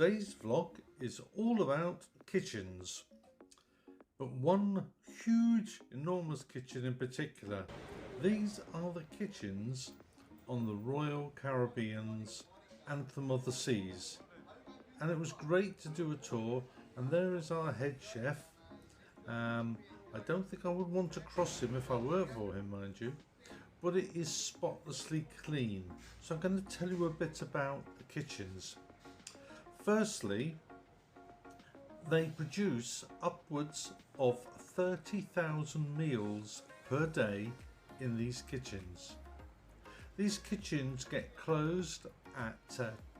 Today's vlog is all about kitchens, but one huge, enormous kitchen in particular. These are the kitchens on the Royal Caribbean's Anthem of the Seas, and it was great to do a tour. And there is our head chef. I don't think I would want to cross him if I were for him, mind you, but it is spotlessly clean. So I'm going to tell you a bit about the kitchens. Firstly, they produce upwards of 30,000 meals per day in these kitchens. These kitchens get closed at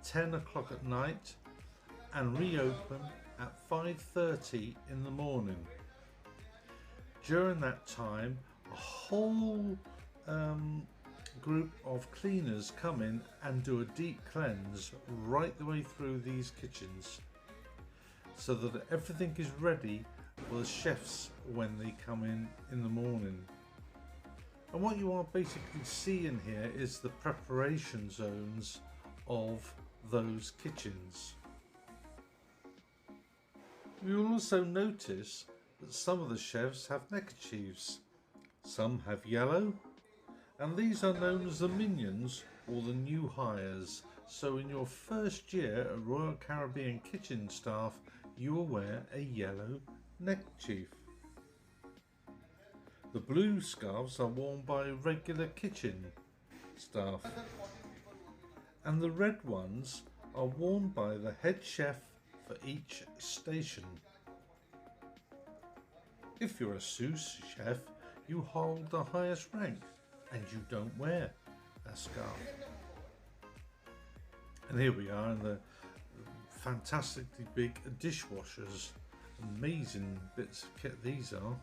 10 o'clock at night and reopen at 5:30 in the morning. During that time, a whole group of cleaners come in and do a deep cleanse right the way through these kitchens, so that everything is ready for the chefs when they come in the morning. And what you are basically seeing here is the preparation zones of those kitchens. You'll also notice that some of the chefs have neckerchiefs, some have yellow, and these are known as the minions or the new hires. So in your first year at Royal Caribbean kitchen staff, you will wear a yellow neckerchief. The blue scarves are worn by regular kitchen staff, and the red ones are worn by the head chef for each station. If you're a sous chef, you hold the highest rank and you don't wear a scarf. And here we are in the fantastically big dishwashers. Amazing bits of kit these are.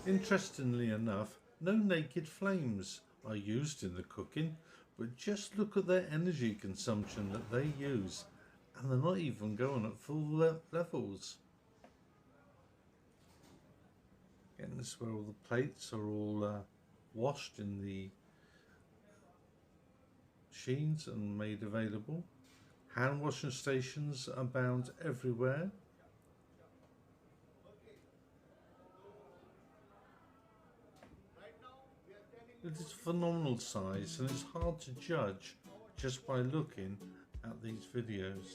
Interestingly enough, no naked flames are used in the cooking, but just look at their energy consumption that they use, and they're not even going at full levels. Again, this is where all the plates are all washed in the machines and made available. Hand washing stations abound everywhere. It is phenomenal size, and it's hard to judge just by looking at these videos.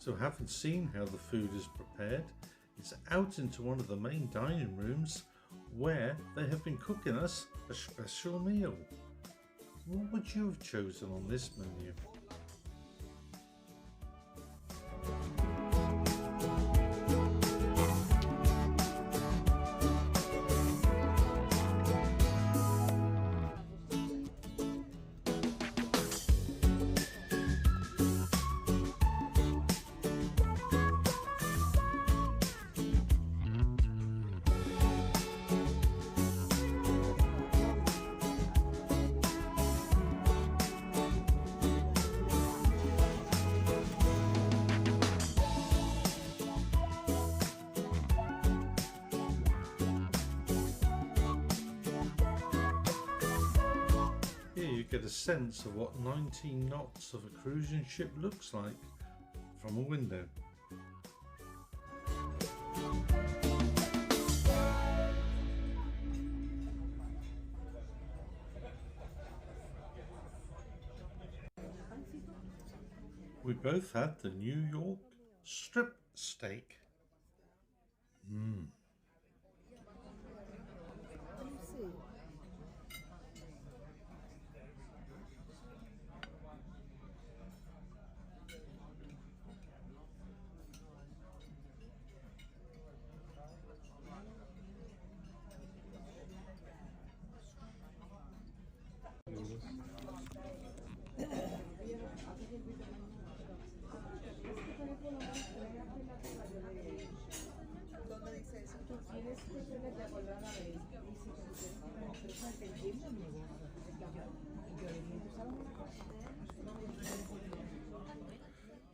So having seen how the food is prepared, it's out into one of the main dining rooms where they have been cooking us a special meal. What would you have chosen on this menu? get a sense of what 19 knots of a cruising ship looks like from a window. We both had the New York strip steak.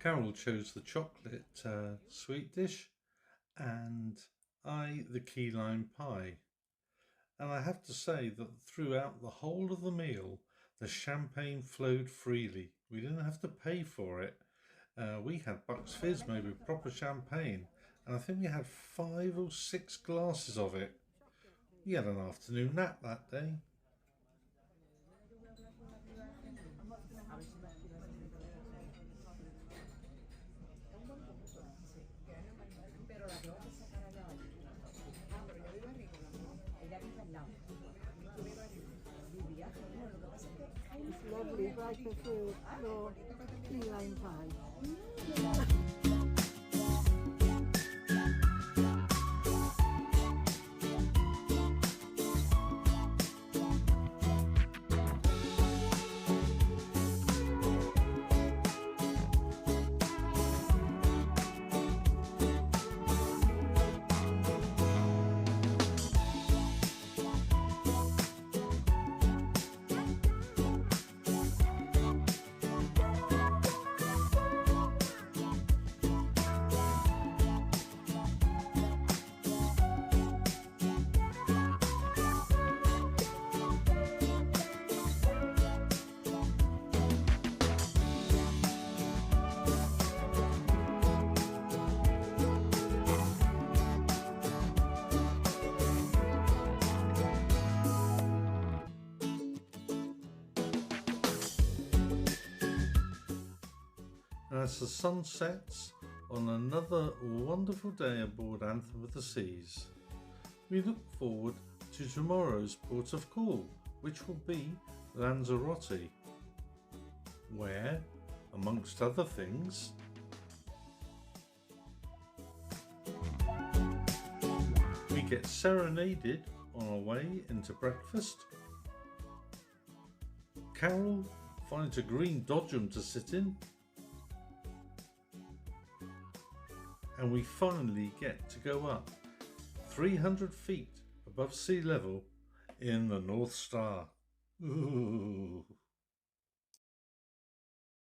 Carol chose the chocolate sweet dish and I the key lime pie. And I have to say that throughout the whole of the meal, the champagne flowed freely. We didn't have to pay for it. We had Bucks Fizz made with proper champagne, and I think we had 5 or 6 glasses of it. We had an afternoon nap that day. It's lovely, I prefer the key lime pie. As the sun sets on another wonderful day aboard Anthem of the Seas, we look forward to tomorrow's port of call, which will be Lanzarote, where, amongst other things, we get serenaded on our way into breakfast. Carol finds a green dodgem to sit in, and we finally get to go up 300 feet above sea level in the North Star. Ooh.